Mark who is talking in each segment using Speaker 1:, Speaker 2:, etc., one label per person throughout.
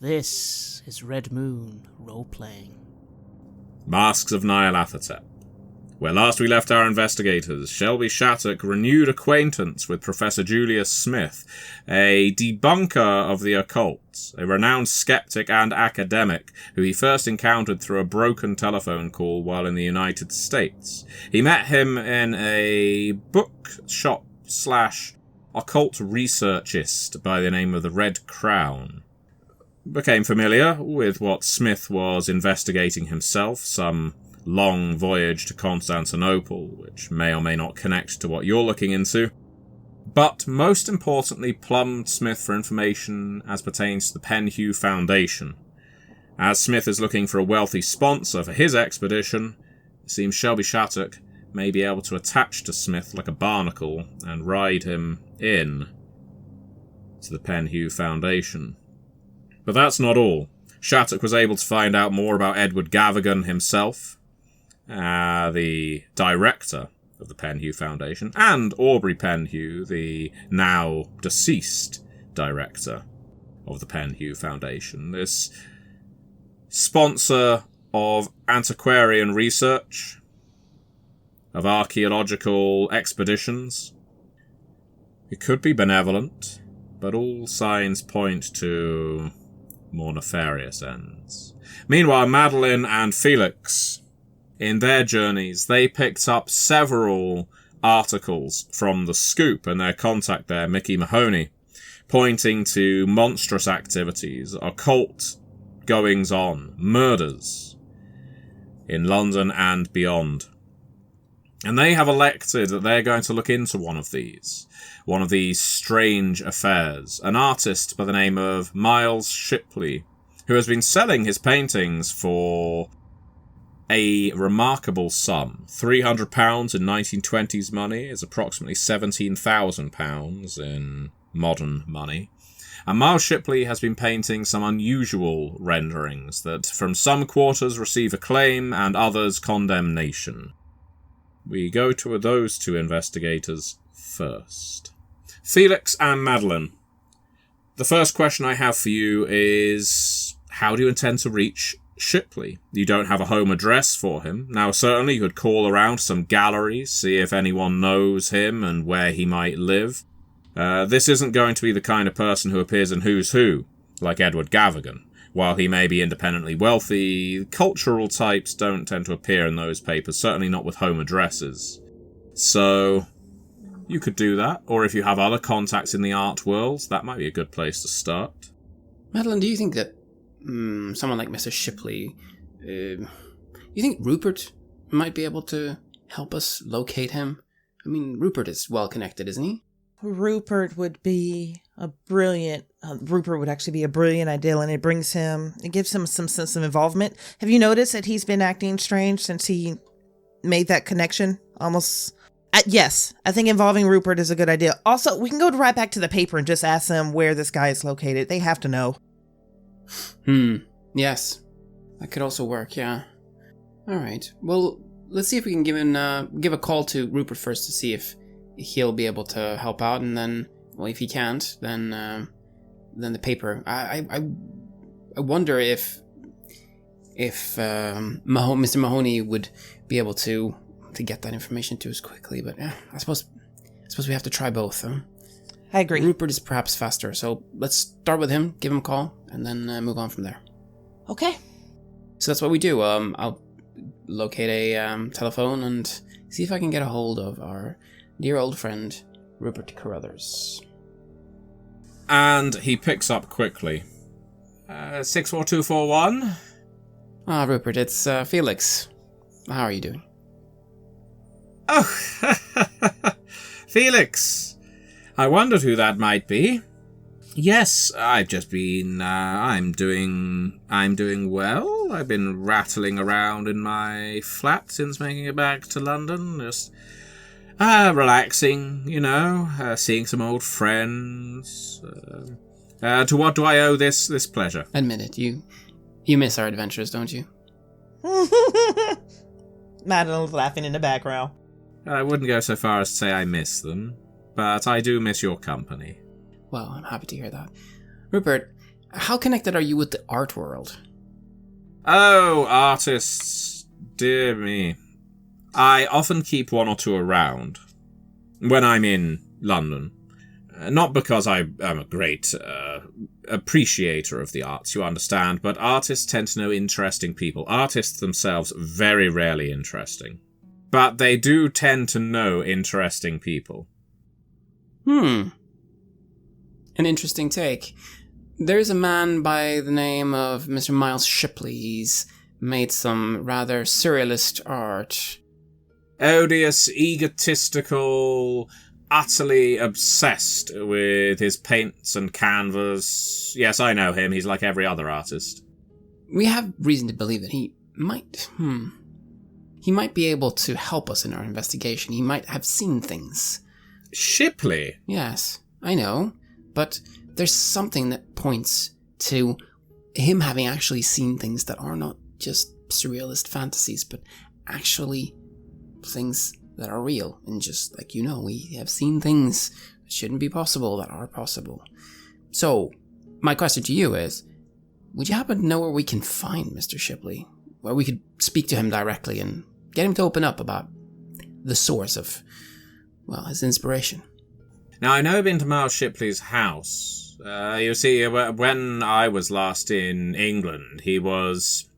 Speaker 1: This is Red Moon role-playing.
Speaker 2: Masks of Nyarlathotep. Where last we left our investigators, Shelby Shattuck renewed acquaintance with Professor Julius Smith, a debunker of the occult, a renowned skeptic and academic who he first encountered through a broken telephone call while in the United States. He met him in a bookshop / occult researchist by the name of the Red Crown. Became familiar with what Smith was investigating himself, some long voyage to Constantinople, which may or may not connect to what you're looking into. But most importantly, plumbed Smith for information as pertains to the Penhew Foundation. As Smith is looking for a wealthy sponsor for his expedition, it seems Shelby Shattuck may be able to attach to Smith like a barnacle and ride him in to the Penhew Foundation. But that's not all. Shattuck was able to find out more about Edward Gavigan himself, the director of the Penhew Foundation, and Aubrey Penhew, the now deceased director of the Penhew Foundation. This sponsor of antiquarian research, of archaeological expeditions. It could be benevolent, but all signs point to more nefarious ends. Meanwhile, Madeline and Felix, in their journeys, they picked up several articles from The Scoop and their contact there, Mickey Mahoney, pointing to monstrous activities, occult goings-on, murders in London and beyond. And they have elected that they're going to look into one of these strange affairs. An artist by the name of Miles Shipley, who has been selling his paintings for a remarkable sum. £300 in 1920s money is approximately £17,000 in modern money. And Miles Shipley has been painting some unusual renderings that from some quarters receive acclaim and others condemnation. We go to those two investigators first. Felix and Madeline. The first question I have for you is, how do you intend to reach Shipley? You don't have a home address for him. Now, certainly you could call around some galleries, see if anyone knows him and where he might live. This isn't going to be the kind of person who appears in Who's Who, like Edward Gavigan. While he may be independently wealthy, cultural types don't tend to appear in those papers, certainly not with home addresses. So, you could do that, or if you have other contacts in the art world, that might be a good place to start.
Speaker 3: Madeline, do you think that someone like Mr. Shipley, you think Rupert might be able to help us locate him? I mean, Rupert is well connected, isn't he?
Speaker 4: Rupert would actually be a brilliant idea, and it gives him some sense of involvement. Have you noticed that he's been acting strange since he made that connection? Almost. Yes, I think involving Rupert is a good idea. Also, we can go right back to the paper and just ask them where this guy is located. They have to know.
Speaker 3: Yes. That could also work, yeah. Alright, well, let's see if we can give a call to Rupert first to see if he'll be able to help out, and then, well, if he can't, then the paper. I wonder if Mr. Mahoney would be able to get that information to us quickly, but I suppose we have to try both.
Speaker 4: I agree.
Speaker 3: Rupert is perhaps faster, so let's start with him, give him a call, and then move on from there.
Speaker 4: Okay.
Speaker 3: So that's what we do. I'll locate a telephone and see if I can get a hold of our dear old friend, Rupert Carruthers.
Speaker 2: And he picks up quickly. 64241?
Speaker 3: Rupert, it's Felix. How are you doing?
Speaker 2: Oh, Felix. I wondered who that might be. Yes, I've just been, I'm doing well. I've been rattling around in my flat since making it back to London, just relaxing, seeing some old friends. To what do I owe this pleasure?
Speaker 3: Admit it, you miss our adventures, don't you?
Speaker 4: Madeline's laughing in the background.
Speaker 2: I wouldn't go so far as to say I miss them, but I do miss your company.
Speaker 3: Well, I'm happy to hear that. Rupert, how connected are you with the art world?
Speaker 2: Oh, artists. Dear me. I often keep one or two around when I'm in London. Not because I am a great appreciator of the arts, you understand, but artists tend to know interesting people. Artists themselves, very rarely interesting. But they do tend to know interesting people.
Speaker 3: An interesting take. There's a man by the name of Mr. Miles Shipley. He's made some rather surrealist art.
Speaker 2: Odious, egotistical, utterly obsessed with his paints and canvas. Yes, I know him. He's like every other artist.
Speaker 3: We have reason to believe that he might be able to help us in our investigation. He might have seen things.
Speaker 2: Shipley?
Speaker 3: Yes, I know. But there's something that points to him having actually seen things that are not just surrealist fantasies, but actually things that are real. And just like we have seen things that shouldn't be possible that are possible. So, my question to you is, would you happen to know where we can find Mr. Shipley? Where we could speak to him directly and get him to open up about the source of, his inspiration?
Speaker 2: Now, I know I've been to Miles Shipley's house. You see, when I was last in England, he was...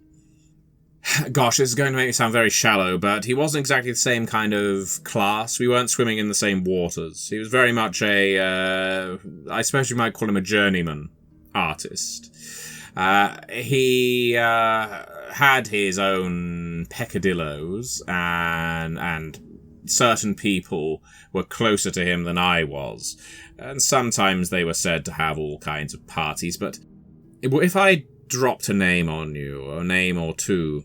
Speaker 2: Gosh, this is going to make me sound very shallow, but he wasn't exactly the same kind of class. We weren't swimming in the same waters. He was very much I suppose you might call him a journeyman artist. He had his own peccadillos, and certain people were closer to him than I was. And sometimes they were said to have all kinds of parties, but if I dropped a name on you, or a name or two,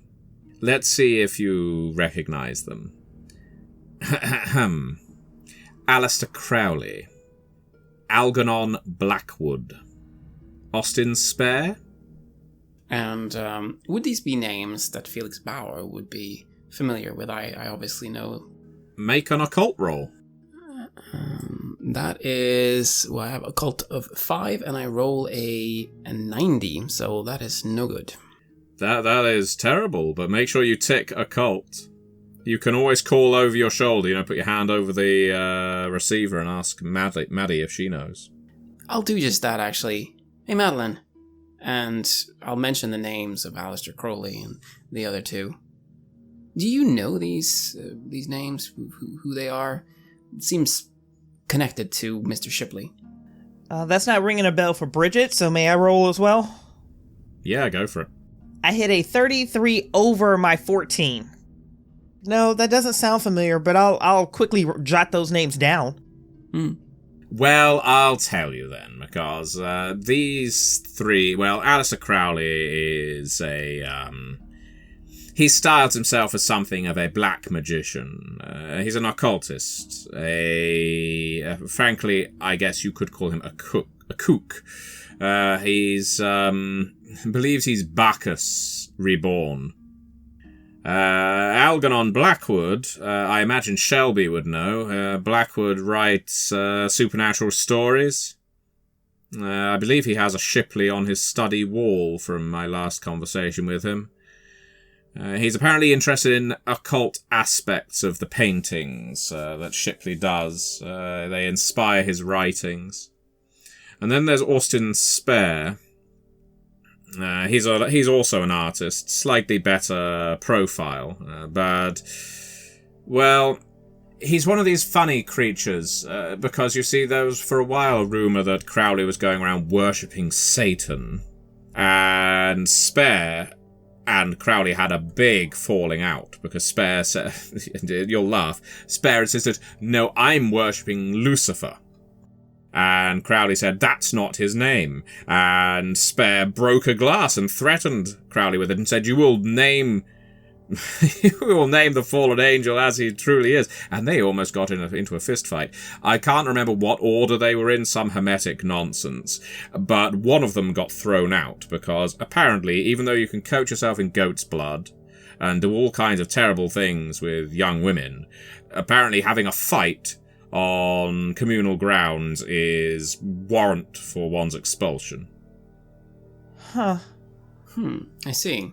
Speaker 2: let's see if you recognize them. Aleister Crowley. Algernon Blackwood. Austin Spare.
Speaker 3: And would these be names that Felix Bauer would be familiar with? I obviously know.
Speaker 2: Make an occult roll.
Speaker 3: That is... I have occult of 5, and I roll a 90, so that is no good.
Speaker 2: That is terrible, but make sure you tick occult. You can always call over your shoulder, put your hand over the receiver and ask Maddie if she knows.
Speaker 3: I'll do just that, actually. Hey, Madeline. And I'll mention the names of Aleister Crowley and the other two. Do you know these names, who they are? It seems connected to Mr. Shipley.
Speaker 4: That's not ringing a bell for Bridgett, so may I roll as well?
Speaker 2: Yeah, go for it.
Speaker 4: I hit a 33 over my 14. No, that doesn't sound familiar, but I'll quickly jot those names down.
Speaker 2: Well, I'll tell you then, because these three... Well, Aleister Crowley is he styles himself as something of a black magician. He's an occultist. Frankly, I guess you could call him a kook. He's... believes he's Bacchus reborn. Algernon Blackwood, I imagine Shelby would know. Blackwood writes supernatural stories. I believe he has a Shipley on his study wall from my last conversation with him. He's apparently interested in occult aspects of the paintings that Shipley does. They inspire his writings. And then there's Austin Spare. He's also an artist, slightly better profile, but, well, he's one of these funny creatures, because you see there was for a while a rumour that Crowley was going around worshipping Satan, and Spare and Crowley had a big falling out, because Spare said, you'll laugh, Spare insisted, no, I'm worshipping Lucifer. And Crowley said, that's not his name. And Spare broke a glass and threatened Crowley with it and said, you will name the fallen angel as he truly is. And they almost got into a fist fight. I can't remember what order they were in, some hermetic nonsense. But one of them got thrown out because apparently, even though you can coat yourself in goat's blood and do all kinds of terrible things with young women, apparently having a fight on communal grounds is warrant for one's expulsion.
Speaker 4: Huh.
Speaker 3: I see.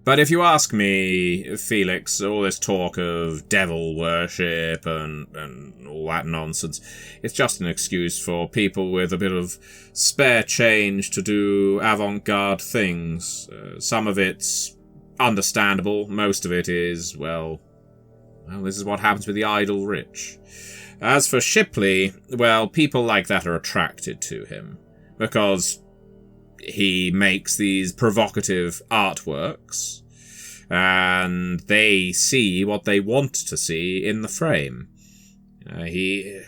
Speaker 2: But if you ask me, Felix, all this talk of devil worship and all that nonsense, it's just an excuse for people with a bit of spare change to do avant-garde things. Some of it's understandable. Most of it is, well, this is what happens with the idle rich. As for Shipley, well, people like that are attracted to him because he makes these provocative artworks, and they see what they want to see in the frame. The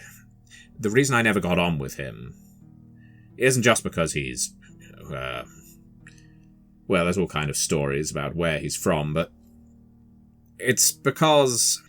Speaker 2: reason I never got on with him isn't just because he's, well, there's all kind of stories about where he's from, but it's because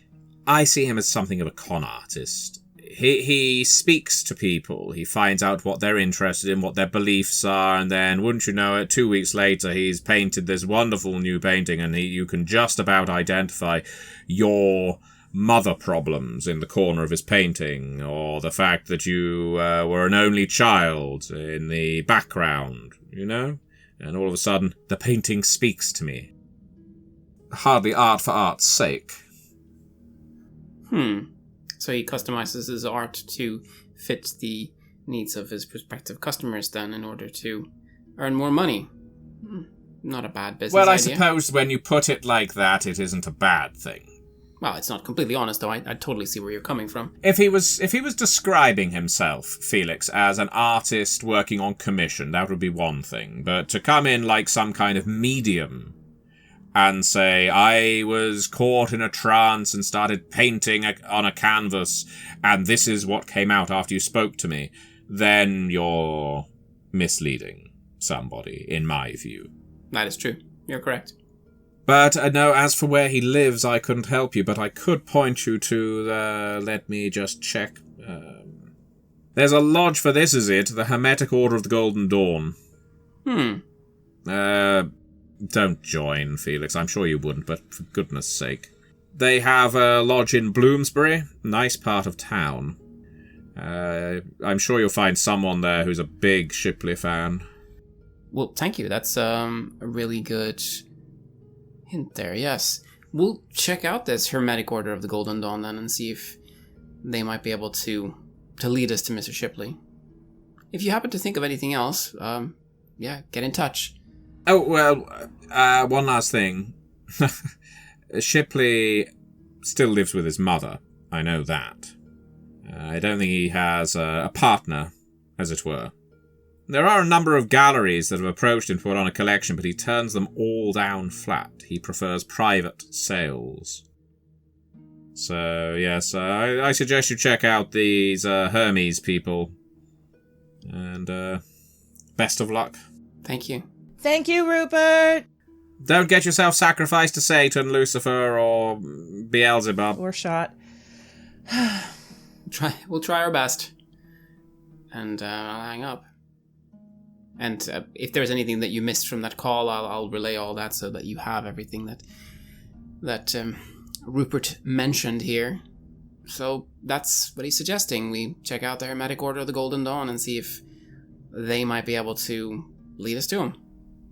Speaker 2: I see him as something of a con artist. He speaks to people, he finds out what they're interested in, what their beliefs are, and then, wouldn't you know it, 2 weeks later he's painted this wonderful new painting, and you can just about identify your mother problems in the corner of his painting, or the fact that you were an only child in the background, you know? And all of a sudden, the painting speaks to me. Hardly art for art's sake.
Speaker 3: So he customizes his art to fit the needs of his prospective customers then in order to earn more money. Not a bad business idea.
Speaker 2: Well, I suppose when you put it like that, it isn't a bad thing.
Speaker 3: Well, it's not completely honest, though. I totally see where you're coming from.
Speaker 2: If he was describing himself, Felix, as an artist working on commission, that would be one thing. But to come in like some kind of medium and say, I was caught in a trance and started painting on a canvas, and this is what came out after you spoke to me, then you're misleading somebody, in my view.
Speaker 3: That is true. You're correct.
Speaker 2: But, no, as for where he lives, I couldn't help you, but I could point you to let me just check. There's a lodge for this, is it? The Hermetic Order of the Golden Dawn. Don't join, Felix. I'm sure you wouldn't, but for goodness sake. They have a lodge in Bloomsbury, nice part of town. I'm sure you'll find someone there who's a big Shipley fan.
Speaker 3: Well, thank you. That's a really good hint there, yes. We'll check out this Hermetic Order of the Golden Dawn then and see if they might be able to lead us to Mr. Shipley. If you happen to think of anything else, get in touch.
Speaker 2: Oh, well, one last thing. Shipley still lives with his mother. I know that. I don't think he has a partner, as it were. There are a number of galleries that have approached him to put on a collection, but he turns them all down flat. He prefers private sales. So, yes, I suggest you check out these Hermes people. And, best of luck.
Speaker 3: Thank you.
Speaker 4: Thank you, Rupert.
Speaker 2: Don't get yourself sacrificed to Satan, Lucifer, or Beelzebub.
Speaker 4: Or shot.
Speaker 3: We'll try our best. And I'll hang up. And if there's anything that you missed from that call, I'll relay all that so that you have everything that Rupert mentioned here. So that's what he's suggesting. We check out the Hermetic Order of the Golden Dawn and see if they might be able to lead us to him.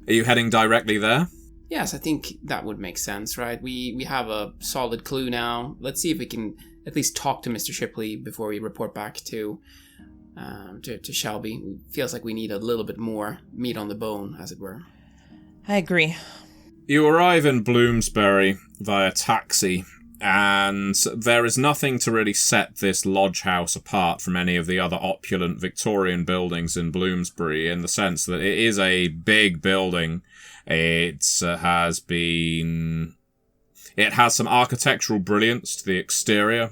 Speaker 2: Are you heading directly there?
Speaker 3: Yes, I think that would make sense, right? We have a solid clue now. Let's see if we can at least talk to Mr. Shipley before we report back to Shelby. It feels like we need a little bit more meat on the bone, as it were.
Speaker 4: I agree.
Speaker 2: You arrive in Bloomsbury via taxi, and there is nothing to really set this lodge house apart from any of the other opulent Victorian buildings in Bloomsbury, in the sense that it is a big building. It has some architectural brilliance to the exterior,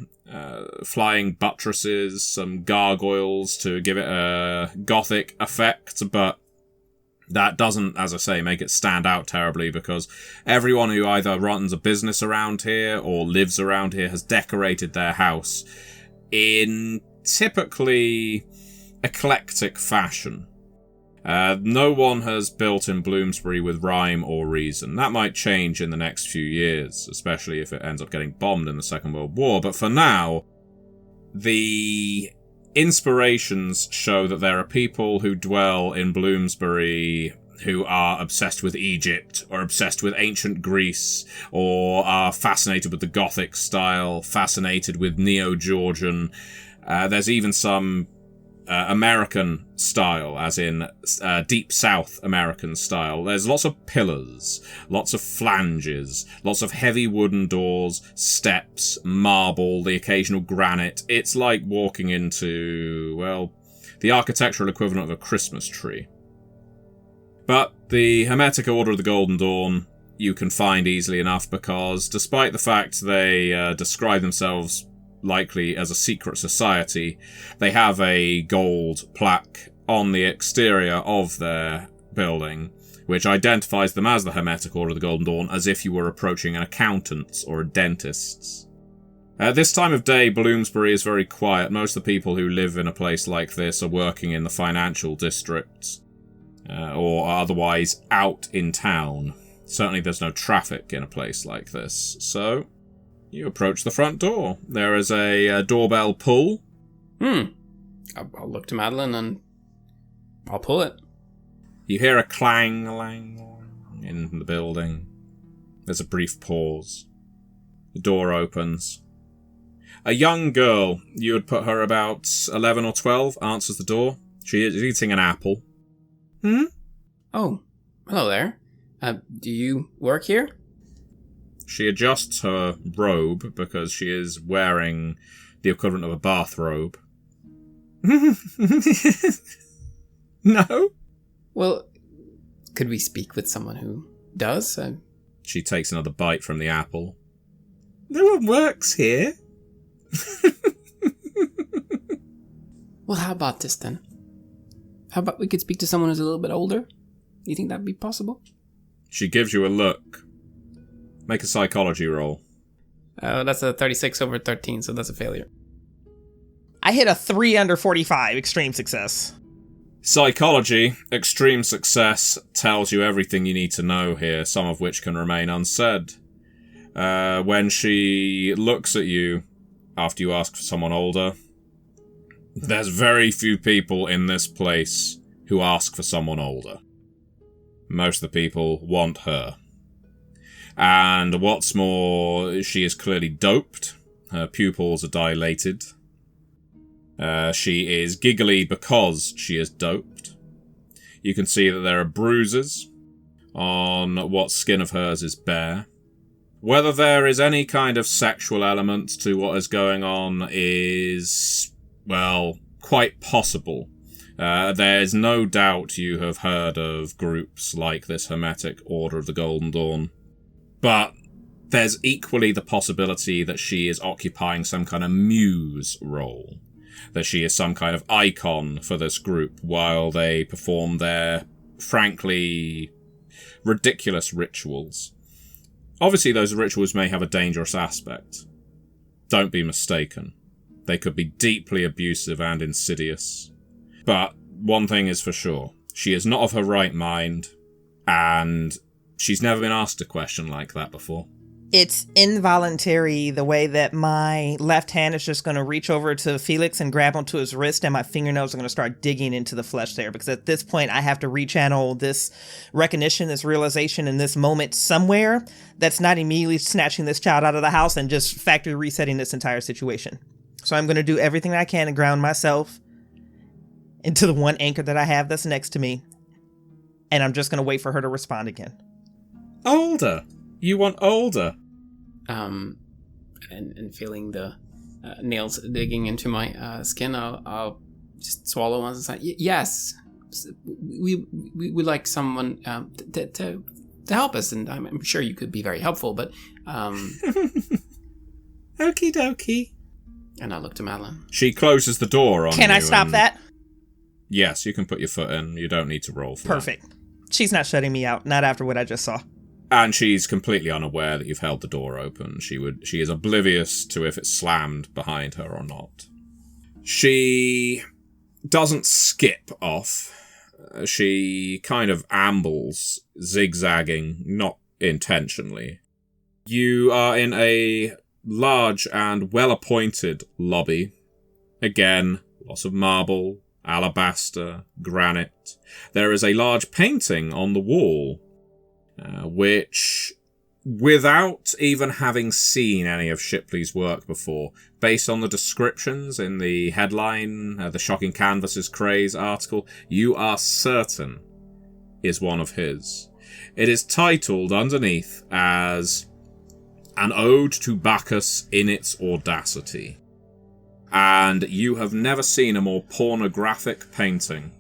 Speaker 2: flying buttresses, some gargoyles to give it a Gothic effect, but that doesn't, as I say, make it stand out terribly, because everyone who either runs a business around here or lives around here has decorated their house in typically eclectic fashion. No one has built in Bloomsbury with rhyme or reason. That might change in the next few years, especially if it ends up getting bombed in the Second World War, but for now, the inspirations show that there are people who dwell in Bloomsbury who are obsessed with Egypt, or obsessed with ancient Greece, or are fascinated with the Gothic style, fascinated with Neo-Georgian. There's even some American style, as in Deep South American style. There's lots of pillars, lots of flanges, lots of heavy wooden doors, steps, marble, the occasional granite. It's like walking into, well, the architectural equivalent of a Christmas tree. But the Hermetic Order of the Golden Dawn you can find easily enough, because despite the fact they describe themselves likely as a secret society, they have a gold plaque on the exterior of their building, which identifies them as the Hermetic Order of the Golden Dawn, as if you were approaching an accountant's or a dentist's. At this time of day, Bloomsbury is very quiet. Most of the people who live in a place like this are working in the financial districts, or are otherwise out in town. Certainly there's no traffic in a place like this, so you approach the front door. There is a doorbell pull.
Speaker 3: I'll look to Madeline and I'll pull it.
Speaker 2: You hear a clang-lang in the building. There's a brief pause. The door opens. A young girl, you would put her about 11 or 12, answers the door. She is eating an apple.
Speaker 3: Oh, hello there. Do you work here?
Speaker 2: She adjusts her robe because she is wearing the equivalent of a bathrobe. No?
Speaker 3: Well, could we speak with someone who does?
Speaker 2: She takes another bite from the apple. No one works here.
Speaker 3: Well, how about this then? How about we could speak to someone who's a little bit older? Do you think that'd be possible?
Speaker 2: She gives you a look. Make a psychology roll.
Speaker 3: That's a 36 over 13, so that's a failure.
Speaker 4: I hit a 3 under 45, extreme success.
Speaker 2: Psychology, extreme success, tells you everything you need to know here, some of which can remain unsaid. When she looks at you, after you ask for someone older, there's very few people in this place who ask for someone older. Most of the people want her. And what's more, she is clearly doped. Her pupils are dilated. She is giggly because she is doped. You can see that there are bruises on what skin of hers is bare. Whether there is any kind of sexual element to what is going on is, well, quite possible. There's no doubt you have heard of groups like this Hermetic Order of the Golden Dawn. But there's equally the possibility that she is occupying some kind of muse role. That she is some kind of icon for this group while they perform their, frankly, ridiculous rituals. Obviously, those rituals may have a dangerous aspect. Don't be mistaken. They could be deeply abusive and insidious. But one thing is for sure. She is not of her right mind, and she's never been asked a question like that before.
Speaker 4: It's involuntary the way that my left hand is just going to reach over to Felix and grab onto his wrist, and my fingernails are going to start digging into the flesh there, because at this point I have to rechannel this recognition, this realization in this moment somewhere that's not immediately snatching this child out of the house and just factory resetting this entire situation. So I'm going to do everything I can to ground myself into the one anchor that I have that's next to me, and I'm just going to wait for her to respond again.
Speaker 2: Older. You want older.
Speaker 3: And feeling the nails digging into my skin, I'll just swallow once and say, yes, we would like someone to help us, and I'm sure you could be very helpful, but
Speaker 2: Okie dokie.
Speaker 3: And I look to Madeline.
Speaker 2: She closes the door on you.
Speaker 4: Can I stop that?
Speaker 2: Yes, you can put your foot in. You don't need to roll for
Speaker 4: Perfect. She's not shutting me out, not after what I just saw.
Speaker 2: And she's completely unaware that you've held the door open. She is oblivious to if it's slammed behind her or not. She doesn't skip off. She kind of ambles, zigzagging, not intentionally. You are in a large and well-appointed lobby. Again, lots of marble, alabaster, granite. There is a large painting on the wall, which, without even having seen any of Shipley's work before, based on the descriptions in the headline, the Shocking Canvases Craze article, you are certain is one of his. It is titled underneath as An Ode to Bacchus in its Audacity. And you have never seen a more pornographic painting.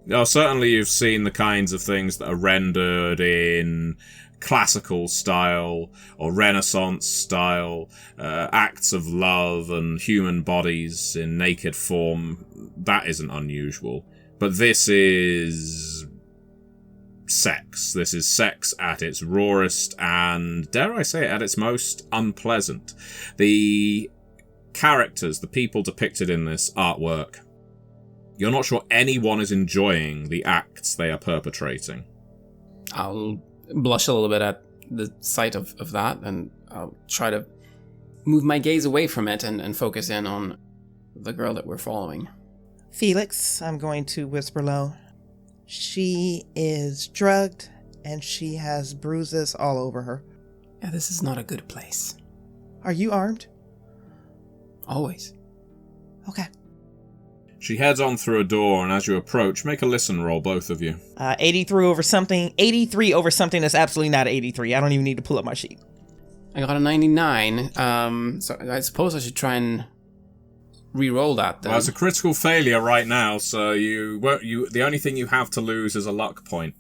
Speaker 2: Now, certainly you've seen the kinds of things that are rendered in classical style or Renaissance style, acts of love and human bodies in naked form. That isn't unusual. But this is sex. This is sex at its rawest and, dare I say it, at its most unpleasant. The characters, the people depicted in this artwork, you're not sure anyone is enjoying the acts they are perpetrating.
Speaker 3: I'll blush a little bit at the sight of that, and I'll try to move my gaze away from it and focus in on the girl that we're following.
Speaker 4: Felix, I'm going to whisper low. She is drugged, and she has bruises all over her.
Speaker 3: Yeah, this is not a good place.
Speaker 4: Are you armed?
Speaker 3: Always.
Speaker 4: Okay.
Speaker 2: She heads on through a door, and as you approach, make a listen roll, both of you.
Speaker 4: 83 over something. 83 over something that's absolutely not 83. I don't even need to pull up my sheet.
Speaker 3: I got a 99, so I suppose I should try and re-roll that then.
Speaker 2: Well, it's a critical failure right now, so the only thing you have to lose is a luck point.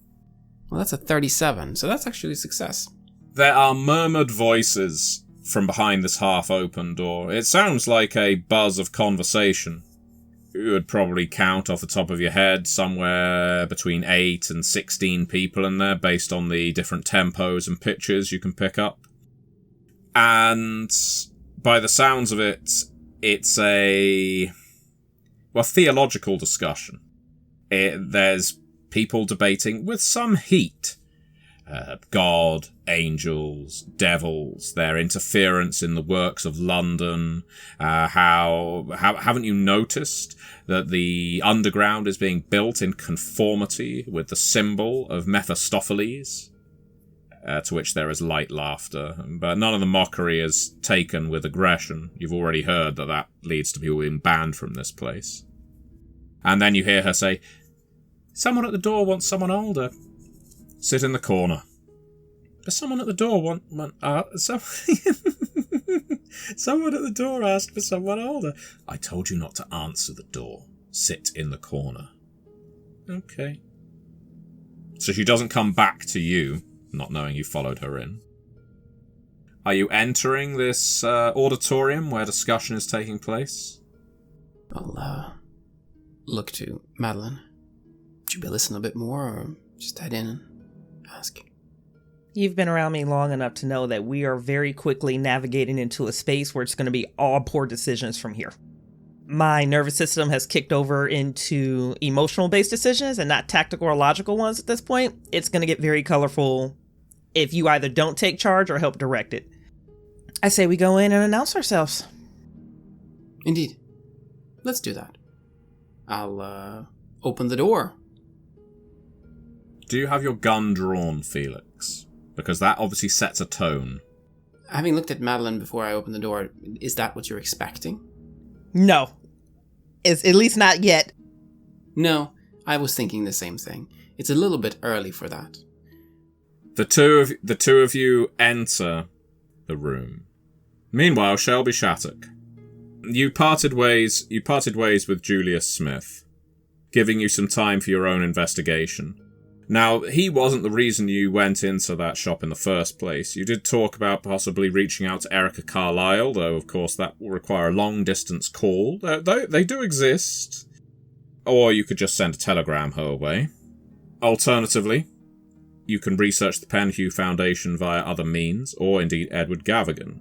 Speaker 3: Well, that's a 37, so that's actually a success.
Speaker 2: There are murmured voices from behind this half-open door. It sounds like a buzz of conversation. You would probably count off the top of your head somewhere between 8 and 16 people in there, based on the different tempos and pitches you can pick up. And by the sounds of it, it's a theological discussion. There's people debating with some heat. God, angels, devils, their interference in the works of London. How haven't you noticed that the underground is being built in conformity with the symbol of Mephistopheles? To which there is light laughter, but none of the mockery is taken with aggression. You've already heard that leads to people being banned from this place. And then you hear her say, "Someone at the door wants someone older. Sit in the corner." But someone at the door someone at the door asked for someone older. I told you not to answer the door. Sit in the corner. Okay. So she doesn't come back to you, not knowing you followed her in. Are you entering this auditorium where discussion is taking place?
Speaker 3: I'll look to Madeline. Would you be listening a bit more, or just head in and ask?
Speaker 4: You've been around me long enough to know that we are very quickly navigating into a space where it's going to be all poor decisions from here. My nervous system has kicked over into emotional-based decisions and not tactical or logical ones at this point. It's going to get very colorful if you either don't take charge or help direct it. I say we go in and announce ourselves.
Speaker 3: Indeed. Let's do that. I'll open the door.
Speaker 2: Do you have your gun drawn, Felix? Because that obviously sets a tone.
Speaker 3: Having looked at Madeline before I open the door, is that what you're expecting?
Speaker 4: No. It's at least not yet.
Speaker 3: No, I was thinking the same thing. It's a little bit early for that.
Speaker 2: The two of you enter the room. Meanwhile, Shelby Shattuck. You parted ways with Julius Smith, giving you some time for your own investigation. Now, he wasn't the reason you went into that shop in the first place. You did talk about possibly reaching out to Erica Carlisle, though, of course, that will require a long-distance call. They do exist. Or you could just send a telegram her way. Alternatively, you can research the Penhew Foundation via other means, or indeed Edward Gavigan.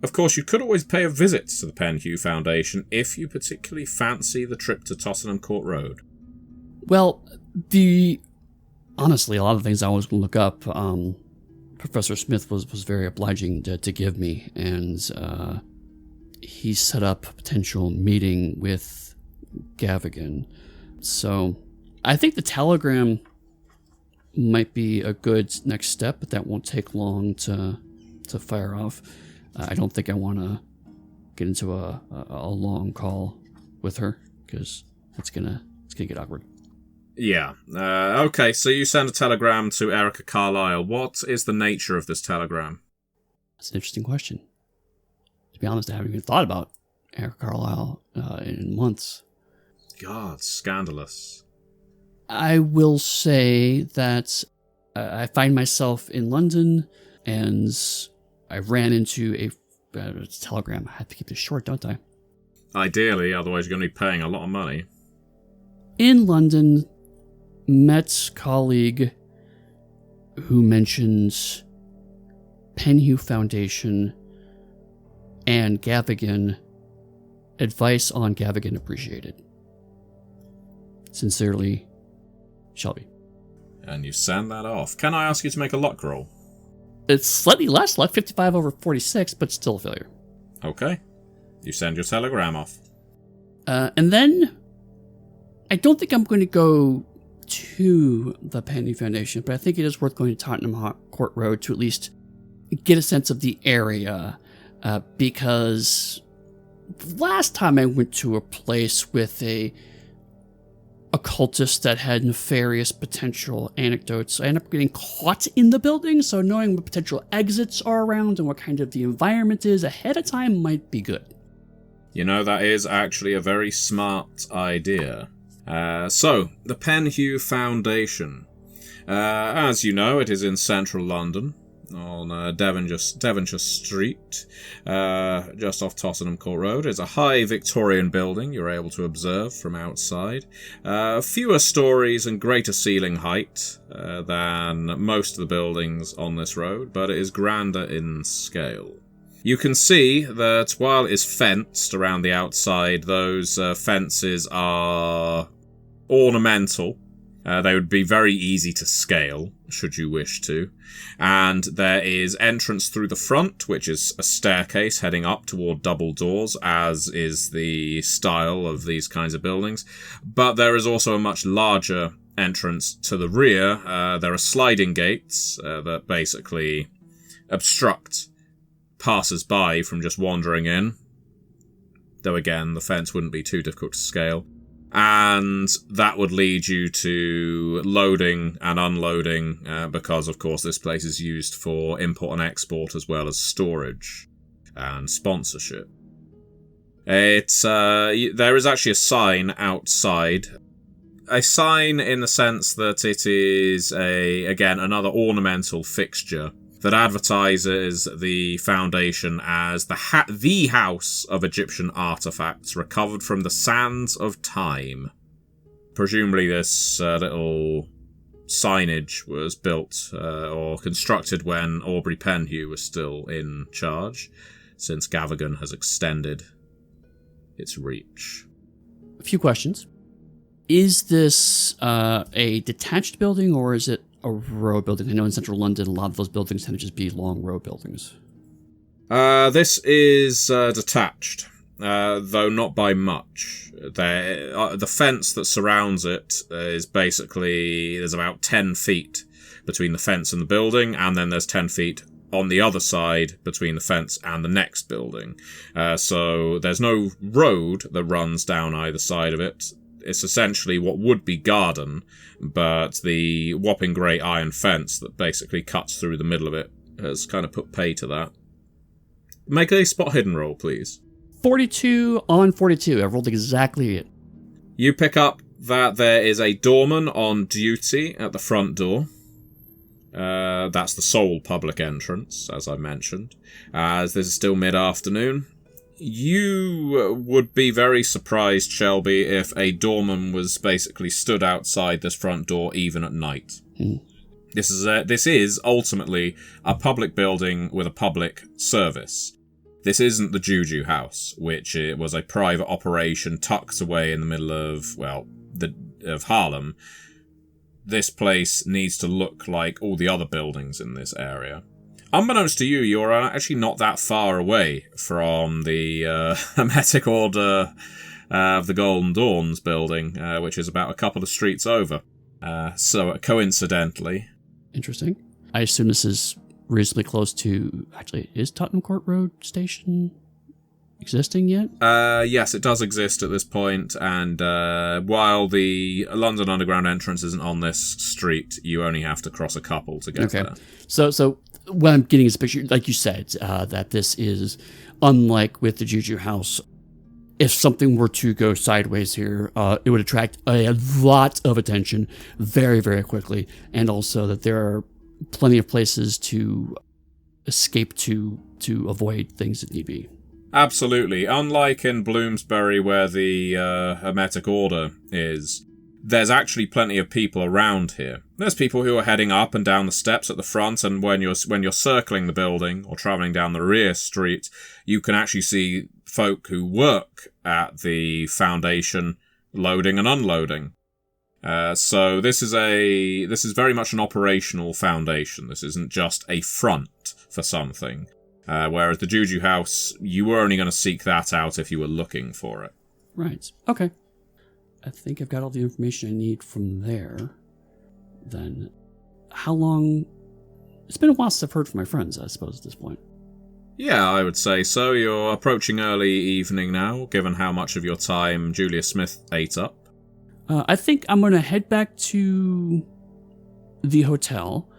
Speaker 2: Of course, you could always pay a visit to the Penhew Foundation if you particularly fancy the trip to Tottenham Court Road.
Speaker 5: Well, honestly, a lot of things I was going to look up, Professor Smith was very obliging to give me, and he set up a potential meeting with Gavigan. So I think the telegram might be a good next step, but that won't take long to fire off. I don't think I want to get into a long call with her, because it's gonna get awkward.
Speaker 2: Yeah. Okay, so you send a telegram to Erica Carlisle. What is the nature of this telegram?
Speaker 5: That's an interesting question. To be honest, I haven't even thought about Erica Carlisle in months.
Speaker 2: God, scandalous.
Speaker 5: I will say that I find myself in London, and I ran into a telegram. I have to keep this short, don't I?
Speaker 2: Ideally, otherwise you're going to be paying a lot of money.
Speaker 5: In London, met colleague who mentions Penhew Foundation and Gavigan. Advice on Gavigan appreciated. Sincerely, Shelby.
Speaker 2: And you send that off. Can I ask you to make a luck roll?
Speaker 5: It's slightly less luck, 55 over 46, but still a failure.
Speaker 2: Okay. You send your telegram off.
Speaker 5: And then, I don't think I'm going to go to the Penhew Foundation, but I think it is worth going to Tottenham Court Road to at least get a sense of the area, because last time I went to a place with a occultist that had nefarious potential anecdotes, I ended up getting caught in the building, so knowing what potential exits are around and what kind of the environment is ahead of time might be good.
Speaker 2: You know, that is actually a very smart idea. So, the Penhew Foundation. As you know, it is in central London, on Devonshire Street, just off Tottenham Court Road. It's a high Victorian building you're able to observe from outside. Fewer stories and greater ceiling height than most of the buildings on this road, but it is grander in scale. You can see that while it is fenced around the outside, those fences are ornamental. They would be very easy to scale, should you wish to. And there is entrance through the front, which is a staircase heading up toward double doors, as is the style of these kinds of buildings. But there is also a much larger entrance to the rear. There are sliding gates that basically obstruct passers-by from just wandering in. Though again, the fence wouldn't be too difficult to scale. And that would lead you to loading and unloading, because, of course, this place is used for import and export as well as storage and sponsorship. There is actually a sign outside. A sign in the sense that it is, another ornamental fixture that advertises the foundation as the house of Egyptian artifacts recovered from the sands of time. Presumably this little signage was built or constructed when Aubrey Penhew was still in charge, since Gavigan has extended its reach.
Speaker 5: A few questions. Is this a detached building, or is it a row building? I know in central London, a lot of those buildings tend to just be long row buildings.
Speaker 2: This is detached, though not by much. The fence that surrounds it is basically, there's about 10 feet between the fence and the building, and then there's 10 feet on the other side between the fence and the next building. So there's no road that runs down either side of it. It's essentially what would be garden, but the whopping grey iron fence that basically cuts through the middle of it has kind of put pay to that. Make a spot hidden roll, please.
Speaker 5: 42 on 42. I rolled exactly it.
Speaker 2: You pick up that there is a doorman on duty at the front door. That's the sole public entrance, as I mentioned, as this is still mid-afternoon. You would be very surprised, Shelby, if a doorman was basically stood outside this front door even at night. This is ultimately a public building with a public service. This isn't the Juju House, which it was a private operation tucked away in the middle of, of Harlem. This place needs to look like all the other buildings in this area. Unbeknownst to you, you're actually not that far away from the Hermetic Order of the Golden Dawn's building, which is about a couple of streets over. So coincidentally.
Speaker 5: Interesting. I assume this is reasonably close to... Actually, is Tottenham Court Road Station existing yet?
Speaker 2: Yes, it does exist at this point, and while the London Underground entrance isn't on this street, you only have to cross a couple to get there.
Speaker 5: So what I'm getting is a picture, like you said, that this is unlike with the Juju House. If something were to go sideways here, it would attract a lot of attention very, very quickly, and also that there are plenty of places to escape to avoid things that need be.
Speaker 2: Absolutely. Unlike in Bloomsbury, where the Hermetic Order is, there's actually plenty of people around here. There's people who are heading up and down the steps at the front, and when you're circling the building or travelling down the rear street, you can actually see folk who work at the Foundation loading and unloading. So this is very much an operational foundation. This isn't just a front for something. Whereas the Juju House, you were only going to seek that out if you were looking for it.
Speaker 5: Right. Okay. I think I've got all the information I need from there. Then, how long... It's been a while since I've heard from my friends, I suppose, at this point.
Speaker 2: Yeah, I would say so. You're approaching early evening now, given how much of your time Julia Smith ate up.
Speaker 5: I think I'm going to head back to the hotel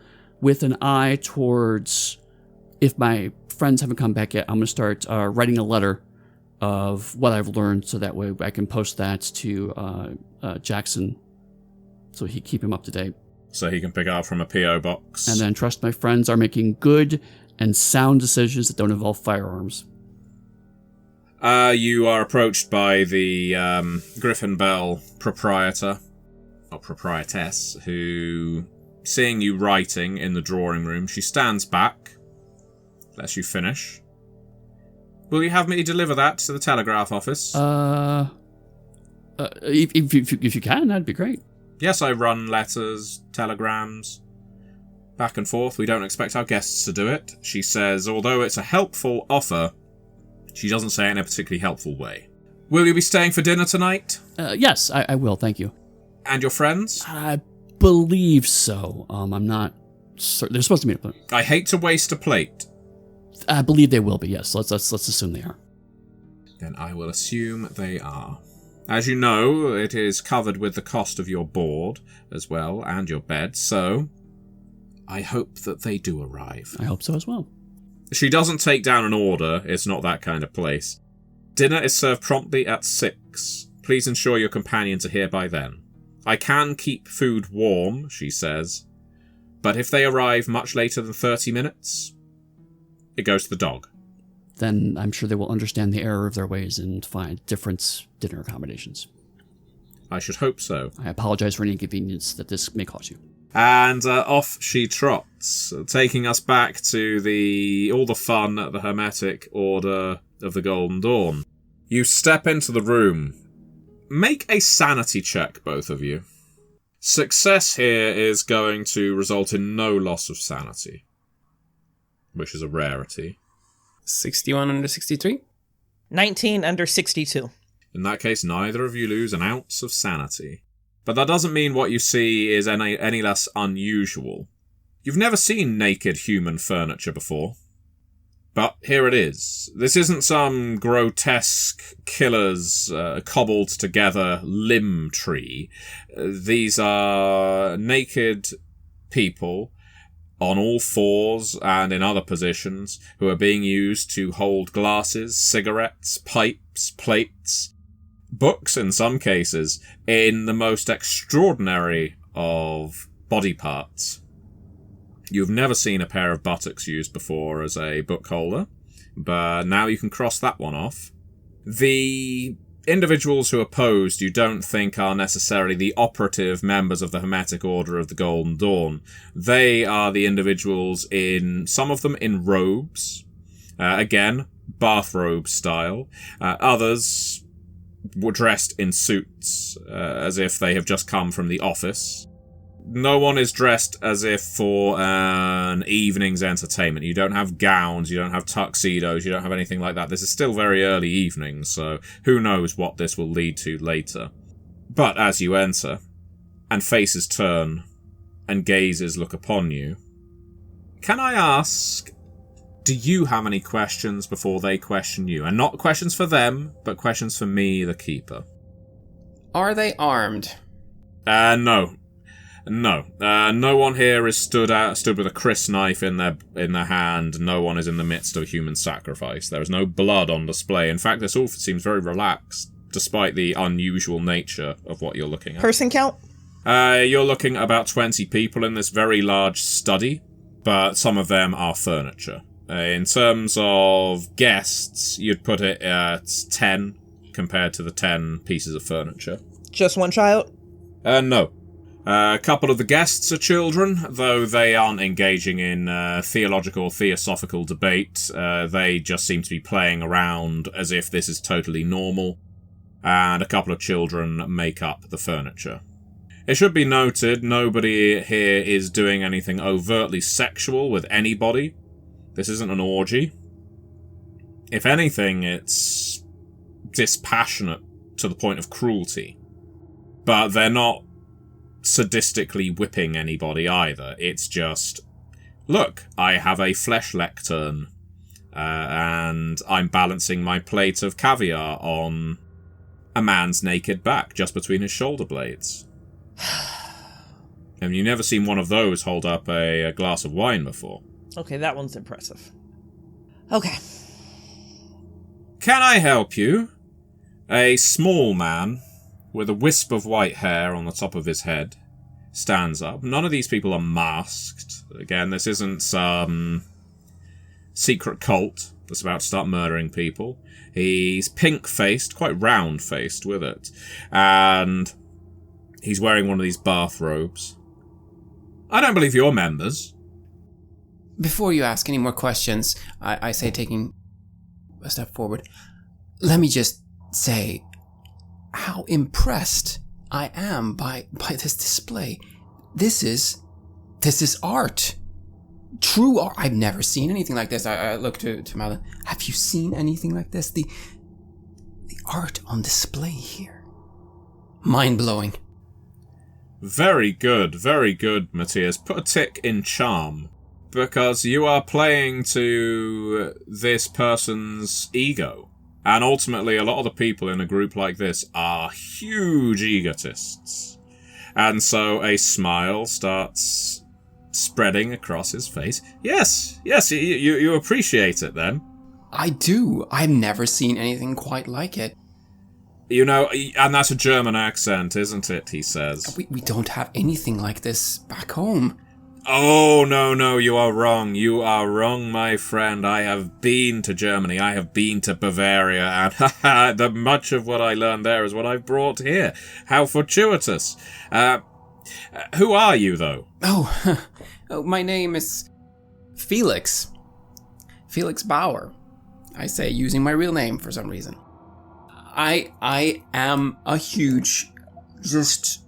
Speaker 5: with an eye towards... If my friends haven't come back yet, I'm going to start writing a letter of what I've learned, so that way I can post that to Jackson, so he keep him up to date.
Speaker 2: So he can pick it up from a P.O. box.
Speaker 5: And then trust my friends are making good and sound decisions that don't involve firearms.
Speaker 2: You are approached by the Griffin Bell proprietor, or proprietess, who, seeing you writing in the drawing room, she stands back, lets you finish. Will you have me deliver that to the telegraph office?
Speaker 5: If you can, that'd be great.
Speaker 2: Yes, I run letters, telegrams, back and forth. We don't expect our guests to do it. She says, although it's a helpful offer, she doesn't say it in a particularly helpful way. Will you be staying for dinner tonight?
Speaker 5: Yes, I will, thank you.
Speaker 2: And your friends?
Speaker 5: I believe so. I'm not certain. They're supposed to meet up.
Speaker 2: I hate to waste a plate.
Speaker 5: I believe they will be, yes. Let's assume they are.
Speaker 2: Then I will assume they are. As you know, it is covered with the cost of your board as well, and your bed, so I hope that they do arrive.
Speaker 5: I hope so as well.
Speaker 2: She doesn't take down an order. It's not that kind of place. Dinner is served promptly at 6. Please ensure your companions are here by then. I can keep food warm, she says, but if they arrive much later than 30 minutes, it goes to the dog.
Speaker 5: Then I'm sure they will understand the error of their ways and find different dinner accommodations.
Speaker 2: I should hope so.
Speaker 5: I apologize for any inconvenience that this may cause you.
Speaker 2: And off she trots, taking us back to all the fun at the Hermetic Order of the Golden Dawn. You step into the room. Make a sanity check, both of you. Success here is going to result in no loss of sanity, which is a rarity.
Speaker 3: 61 under 63?
Speaker 4: 19 under 62.
Speaker 2: In that case, neither of you lose an ounce of sanity. But that doesn't mean what you see is any less unusual. You've never seen naked human furniture before. But here it is. This isn't some grotesque killer's cobbled together limb tree. These are naked people on all fours and in other positions who are being used to hold glasses, cigarettes, pipes, plates, books in some cases, in the most extraordinary of body parts. You've never seen a pair of buttocks used before as a book holder, but now you can cross that one off. The individuals who are posed you don't think are necessarily the operative members of the Hermetic Order of the Golden Dawn. They are the individuals some of them in robes, again, bathrobe style. Others were dressed in suits, as if they have just come from the office. no one is dressed as if for an evening's entertainment. You don't have gowns, you don't have tuxedos, you don't have anything like that. This is still very early evening, so who knows what this will lead to later. But as you enter, and faces turn, and gazes look upon you, can I ask, do you have any questions before they question you? And not questions for them, but questions for me, the Keeper.
Speaker 3: Are they armed?
Speaker 2: No. No. No one here is stood with a crisp knife in their hand. No one is in the midst of human sacrifice. There is no blood on display. In fact, this all seems very relaxed, despite the unusual nature of what you're looking at.
Speaker 4: Person count?
Speaker 2: You're looking at about 20 people in this very large study, but some of them are furniture. In terms of guests, you'd put it at 10 compared to the 10 pieces of furniture.
Speaker 4: Just one child?
Speaker 2: No. A couple of the guests are children, though they aren't engaging in theosophical debate. They just seem to be playing around as if this is totally normal. And a couple of children make up the furniture. It should be noted, nobody here is doing anything overtly sexual with anybody. This isn't an orgy. If anything, it's dispassionate to the point of cruelty. But they're not sadistically whipping anybody either. It's just, look, I have a flesh lectern, and I'm balancing my plate of caviar on a man's naked back, just between his shoulder blades. And you've never seen one of those hold up a glass of wine before.
Speaker 4: Okay, that one's impressive. Okay.
Speaker 2: Can I help you? A small man with a wisp of white hair on the top of his head stands up. None of these people are masked. Again, this isn't some secret cult that's about to start murdering people. He's pink-faced, quite round-faced with it. And he's wearing one of these bathrobes. I don't believe you're members.
Speaker 3: Before you ask any more questions, I say, taking a step forward, let me just say how impressed I am by this display. This is art. True art. I've never seen anything like this. I look to Madeline. Have you seen anything like this? The art on display here. Mind-blowing.
Speaker 2: Very good, Maciej. Put a tick in charm. Because you are playing to this person's ego. And ultimately, a lot of the people in a group like this are huge egotists. And so a smile starts spreading across his face. Yes, you appreciate it then.
Speaker 3: I do. I've never seen anything quite like it.
Speaker 2: You know, and that's a German accent, isn't it, he says.
Speaker 3: We don't have anything like this back home.
Speaker 2: Oh, no, you are wrong. You are wrong, my friend. I have been to Germany. I have been to Bavaria, and much of what I learned there is what I've brought here. How fortuitous. Who are you, though?
Speaker 3: Oh, my name is Felix. Felix Bauer. I say, using my real name for some reason. I am a huge, just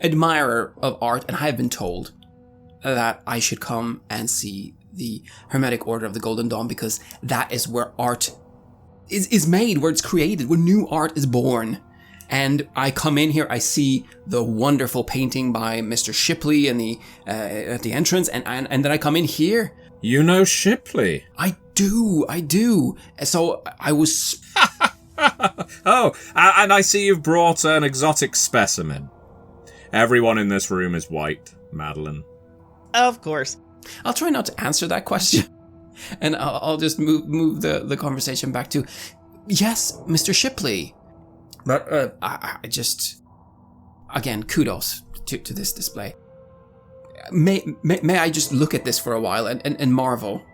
Speaker 3: admirer of art, and I have been told that I should come and see the Hermetic Order of the Golden Dawn, because that is where art is made, where it's created, where new art is born. And I come in here, I see the wonderful painting by Mr. Shipley in at the entrance, and then I come in here.
Speaker 2: You know Shipley?
Speaker 3: I do. So I was...
Speaker 2: Oh, and I see you've brought an exotic specimen. Everyone in this room is white, Madeline.
Speaker 4: Of course.
Speaker 3: I'll try not to answer that question. And I'll just move the conversation back to, yes, Mr. Shipley. But I just, again, kudos to this display. May I just look at this for a while and marvel?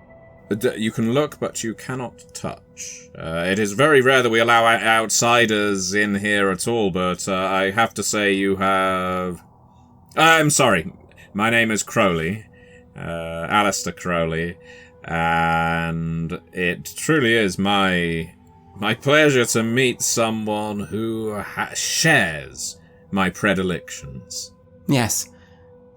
Speaker 2: You can look, but you cannot touch. It is very rare that we allow outsiders in here at all, but I have to say you have... I'm sorry. My name is Crowley. Alistair Crowley. And it truly is my pleasure to meet someone who shares my predilections.
Speaker 3: Yes.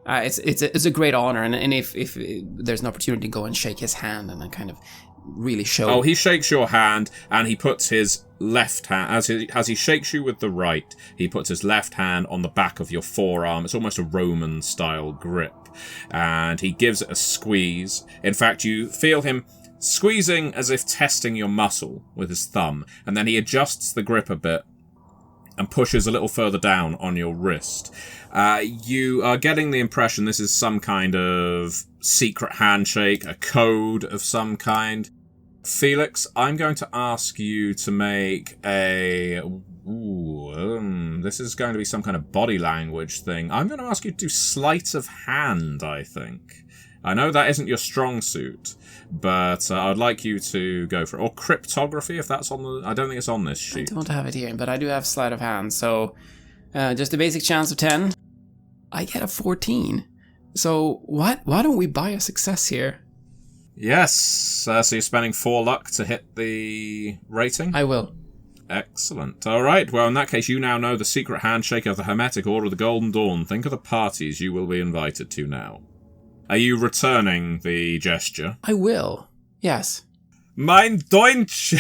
Speaker 3: It's a great honor, and if there's an opportunity to go and shake his hand and then kind of really show.
Speaker 2: Oh, he shakes your hand, and he puts his left hand, as he shakes you with the right, he puts his left hand on the back of your forearm. It's almost a Roman-style grip, and he gives it a squeeze. In fact, you feel him squeezing as if testing your muscle with his thumb, and then he adjusts the grip a bit and pushes a little further down on your wrist. You are getting the impression this is some kind of secret handshake, a code of some kind. Felix, I'm going to ask you to make a... this is going to be some kind of body language thing. I'm going to ask you to do sleight of hand, I think. I know that isn't your strong suit, but I'd like you to go for it. Or cryptography, if that's on the... I don't think it's on this sheet.
Speaker 3: I don't have it here, but I do have sleight of hand, so just a basic chance of 10. I get a 14. So why don't we buy a success here?
Speaker 2: Yes, so you're spending 4 luck to hit the rating?
Speaker 3: I will.
Speaker 2: Excellent. All right, well, in that case, you now know the secret handshake of the Hermetic Order of the Golden Dawn. Think of the parties you will be invited to now. Are you returning the gesture?
Speaker 3: I will, yes.
Speaker 2: Mein deutscher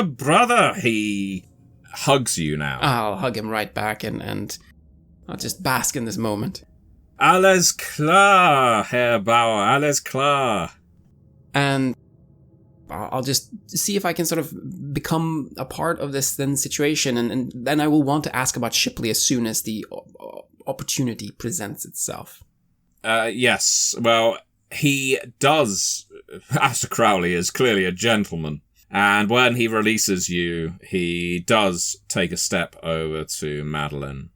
Speaker 2: brother! He hugs you now.
Speaker 3: I'll hug him right back and I'll just bask in this moment.
Speaker 2: Alles klar, Herr Bauer, alles klar.
Speaker 3: And I'll just see if I can sort of become a part of this then situation, and then I will want to ask about Shipley as soon as the opportunity presents itself.
Speaker 2: Yes, well, he does. Aleister Crowley is clearly a gentleman, and when he releases you, he does take a step over to Madeline.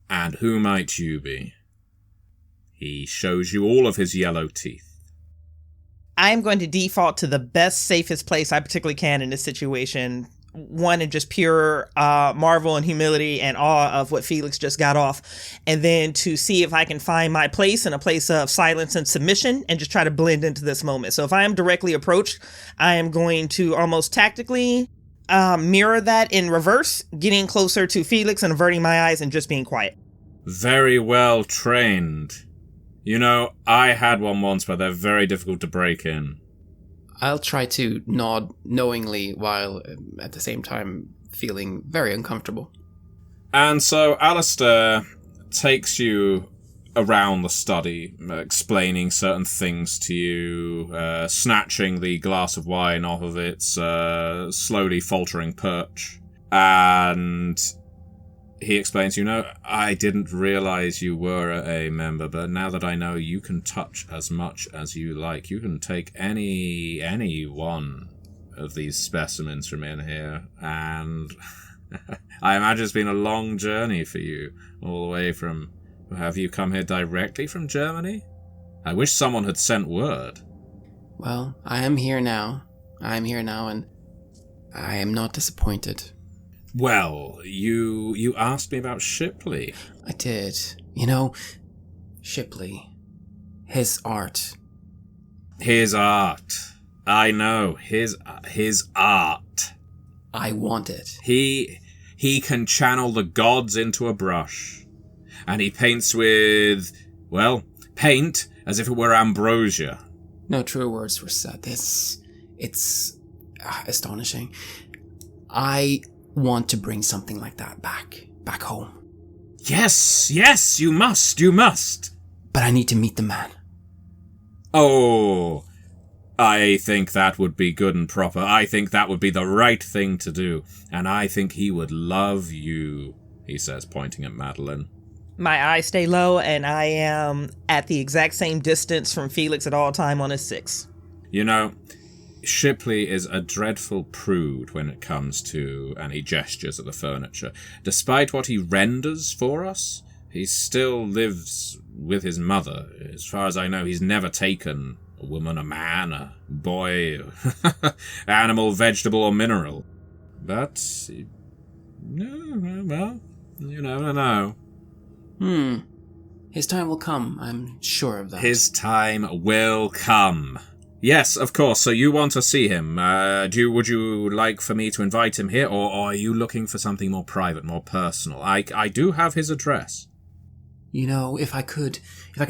Speaker 2: And who might you be? He shows you all of his yellow teeth.
Speaker 4: I'm going to default to the best, safest place I particularly can in this situation. One, in just pure marvel and humility and awe of what Felix just got off. And then to see if I can find my place in a place of silence and submission and just try to blend into this moment. So if I am directly approached, I am going to almost tactically mirror that in reverse, getting closer to Felix and averting my eyes and just being quiet.
Speaker 2: Very well trained. You know, I had one once, but they're very difficult to break in.
Speaker 3: I'll try to nod knowingly while at the same time feeling very uncomfortable.
Speaker 2: And so Alistair takes you around the study, explaining certain things to you, snatching the glass of wine off of its slowly faltering perch. And he explains, you know, I didn't realize you were a member, but now that I know, you can touch as much as you like. You can take any one of these specimens from in here, and I imagine it's been a long journey for you, all the way from... Have you come here directly from Germany? I wish someone had sent word.
Speaker 3: Well, I am here now, and I am not disappointed.
Speaker 2: Well, you asked me about Shipley.
Speaker 3: I did. You know, Shipley. His art.
Speaker 2: His art. I know. His art.
Speaker 3: I want it.
Speaker 2: He can channel the gods into a brush. And he paints with, well, paint as if it were ambrosia.
Speaker 3: No truer words were said. It's astonishing. I want to bring something like that back home.
Speaker 2: Yes, you must.
Speaker 3: But I need to meet the man.
Speaker 2: Oh, I think that would be good and proper. I think that would be the right thing to do. And I think he would love you, he says, pointing at Madeline.
Speaker 4: My eyes stay low, and I am at the exact same distance from Felix at all time on his 6.
Speaker 2: You know, Shipley is a dreadful prude when it comes to, and he gestures at the furniture. Despite what he renders for us, he still lives with his mother. As far as I know, he's never taken a woman, a man, a boy, animal, vegetable, or mineral. But, no, well, you never know.
Speaker 3: His time will come, I'm sure of that.
Speaker 2: His time will come. Yes, of course. So you want to see him. Would you like for me to invite him here, or are you looking for something more private, more personal? I do have his address.
Speaker 3: You know, if I could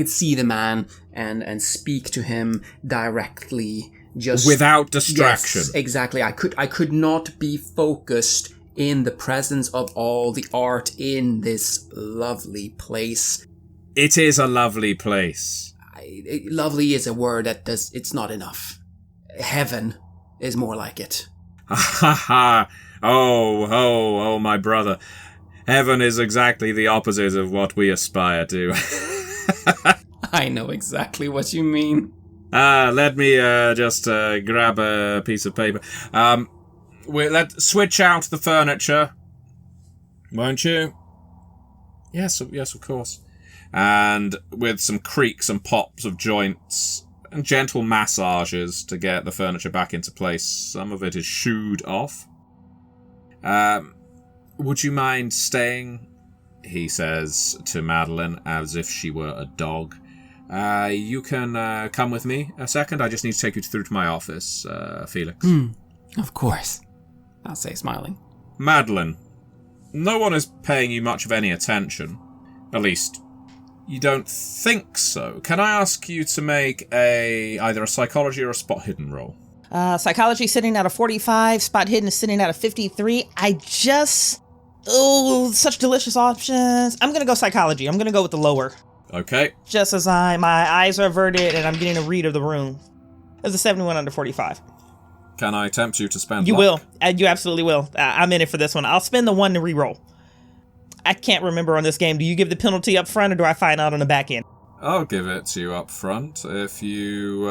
Speaker 3: see the man and speak to him directly, just
Speaker 2: without distraction.
Speaker 3: Yes, exactly. I could not be focused in the presence of all the art in this lovely place.
Speaker 2: It is a lovely place.
Speaker 3: Lovely is a word it's not enough. Heaven is more like it.
Speaker 2: Ha ha! Oh, my brother. Heaven is exactly the opposite of what we aspire to.
Speaker 3: I know exactly what you mean.
Speaker 2: Let me just grab a piece of paper. Let's switch out the furniture. Won't you? Yes, of course. And with some creaks and pops of joints and gentle massages to get the furniture back into place, some of it is shooed off. Would you mind staying? He says to Madeline as if she were a dog. You can come with me a second. I just need to take you through to my office, Felix.
Speaker 3: Of course, I'll say, smiling.
Speaker 2: Madeline, no one is paying you much of any attention. At least, you don't think so. Can I ask you to make either a psychology or a spot hidden roll?
Speaker 4: Psychology sitting at a 45, spot hidden is sitting at a 53. Such delicious options. I'm gonna go psychology. I'm gonna go with the lower.
Speaker 2: Okay.
Speaker 4: Just as my eyes are averted and I'm getting a read of the room. There's a 71 under 45.
Speaker 2: Can I tempt you to spend
Speaker 4: You
Speaker 2: luck?
Speaker 4: will. You absolutely will. I'm in it for this one. I'll spend the 1 to reroll. I can't remember on this game. Do you give the penalty up front or do I find out on the back end?
Speaker 2: I'll give it to you up front. If you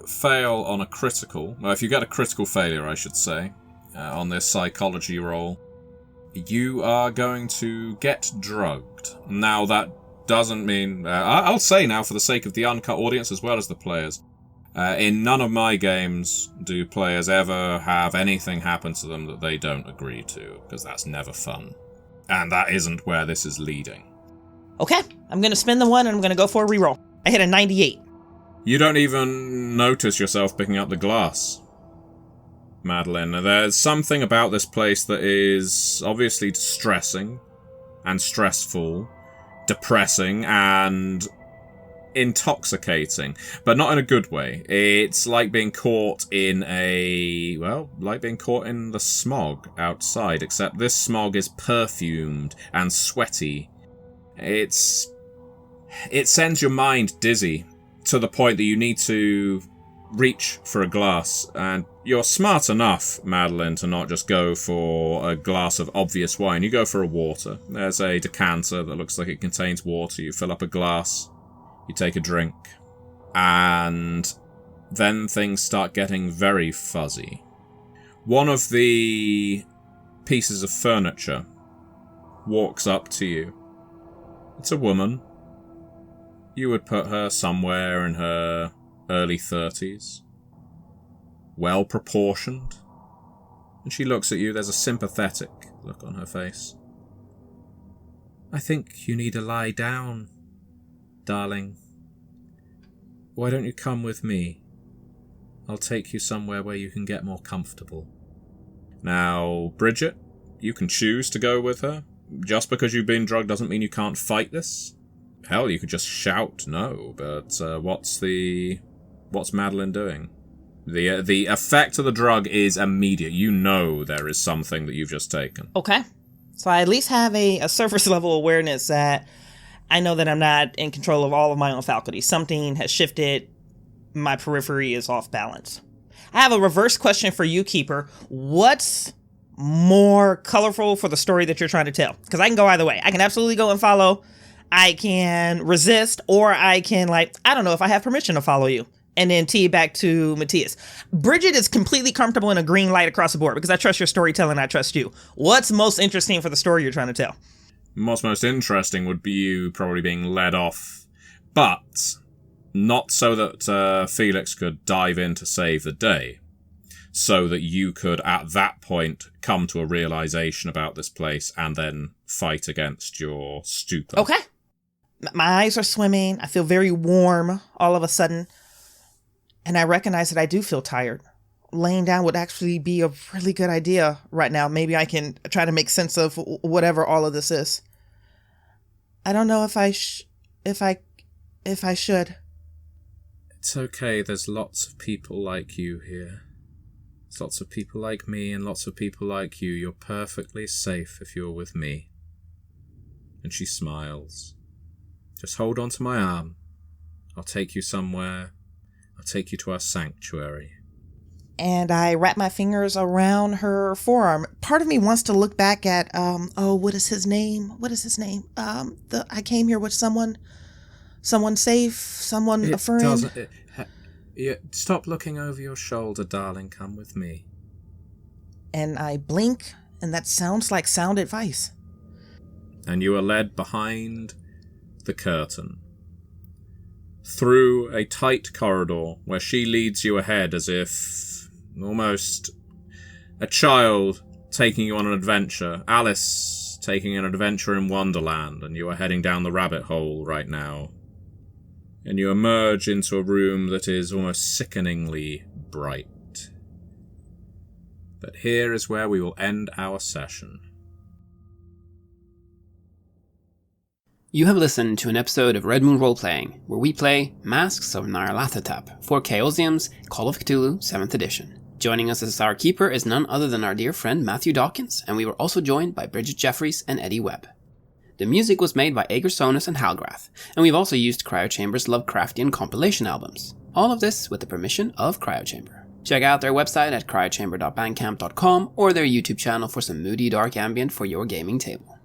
Speaker 2: fail on a critical... Well, if you get a critical failure, I should say, on this psychology roll, you are going to get drugged. Now, that doesn't mean... I'll say now, for the sake of the uncut audience as well as the players, in none of my games do players ever have anything happen to them that they don't agree to, because that's never fun. And that isn't where this is leading.
Speaker 4: Okay, I'm going to spend the 1 and I'm going to go for a reroll. I hit a 98.
Speaker 2: You don't even notice yourself picking up the glass, Madeline. There's something about this place that is obviously distressing and stressful, depressing and intoxicating, but not in a good way. It's like being caught in the smog outside, except this smog is perfumed and sweaty. It sends your mind dizzy to the point that you need to reach for a glass, and you're smart enough, Madeline, to not just go for a glass of obvious wine. You go for a water. There's a decanter that looks like it contains water. You fill up a glass. You take a drink, and then things start getting very fuzzy. One of the pieces of furniture walks up to you. It's a woman. You would put her somewhere in her early 30s. Well-proportioned. And she looks at you. There's a sympathetic look on her face. I think you need to lie down, darling. Why don't you come with me? I'll take you somewhere where you can get more comfortable. Now, Bridgett, you can choose to go with her. Just because you've been drugged doesn't mean you can't fight this. Hell, you could just shout no, but what's Madeline doing? The effect of the drug is immediate. You know there is something that you've just taken.
Speaker 4: Okay. So I at least have a surface level awareness that I know that I'm not in control of all of my own faculties. Something has shifted. My periphery is off balance. I have a reverse question for you, Keeper. What's more colorful for the story that you're trying to tell? Because I can go either way. I can absolutely go and follow. I can resist, or I can, I don't know if I have permission to follow you. And then tee back to Maciej. Bridgett is completely comfortable in a green light across the board because I trust your storytelling. I trust you. What's most interesting for the story you're trying to tell?
Speaker 2: What's most interesting would be you probably being led off, but not so that Felix could dive in to save the day, so that you could at that point come to a realization about this place and then fight against your stupor.
Speaker 4: Okay. My eyes are swimming. I feel very warm all of a sudden. And I recognize that I do feel tired. Laying down would actually be a really good idea right now. Maybe I can try to make sense of whatever all of this is. I don't know if if I should.
Speaker 2: It's okay, there's lots of people like you here. There's lots of people like me and lots of people like you. You're perfectly safe if you're with me. And she smiles. Just hold on to my arm. I'll take you somewhere. I'll take you to our sanctuary.
Speaker 4: And I wrap my fingers around her forearm. Part of me wants to look back at, what is his name? I came here with someone safe, a friend.
Speaker 2: Stop looking over your shoulder, darling. Come with me.
Speaker 4: And I blink, and that sounds like sound advice.
Speaker 2: And you are led behind the curtain, through a tight corridor where she leads you ahead as if almost a child taking you on an adventure. Alice taking an adventure in Wonderland, and you are heading down the rabbit hole right now. And you emerge into a room that is almost sickeningly bright. But here is where we will end our session.
Speaker 3: You have listened to an episode of Red Moon Roleplaying, where we play Masks of Nyarlathotep for Chaosium's Call of Cthulhu 7th Edition. Joining us as our keeper is none other than our dear friend Matthew Dawkins, and we were also joined by Bridgett Jeffries and Eddy Webb. The music was made by Aegersonus and Halgrath, and we've also used Cryochamber's Lovecraftian compilation albums. All of this with the permission of Cryochamber. Check out their website at cryochamber.bandcamp.com or their YouTube channel for some moody dark ambient for your gaming table.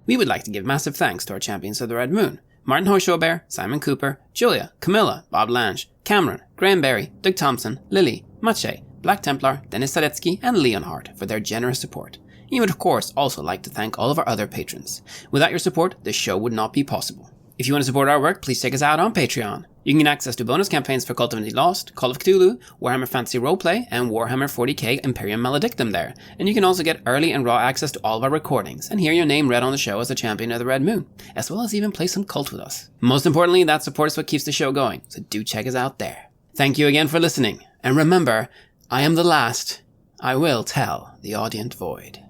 Speaker 3: We would like to give massive thanks to our champions of the Red Moon: Martin Heuschober, Simon Cooper, Julia, Camilla, Bob Lange, Cameron, Graham Barey, Doug Thomson, Lily, Maciej, Black Templar, Dennis Sadecki, and Leonhardt for their generous support. You would of course also like to thank all of our other patrons. Without your support, this show would not be possible. If you want to support our work, please check us out on Patreon. You can get access to bonus campaigns for Cult of Divinity Lost, Call of Cthulhu, Warhammer Fantasy Roleplay, and Warhammer 40k Imperium Maledictum there. And you can also get early and raw access to all of our recordings, and hear your name read on the show as a champion of the Red Moon, as well as even play some Cult with us. Most importantly, that support is what keeps the show going, so do check us out there. Thank you again for listening, and remember, I am the last. I will tell the Audient Void.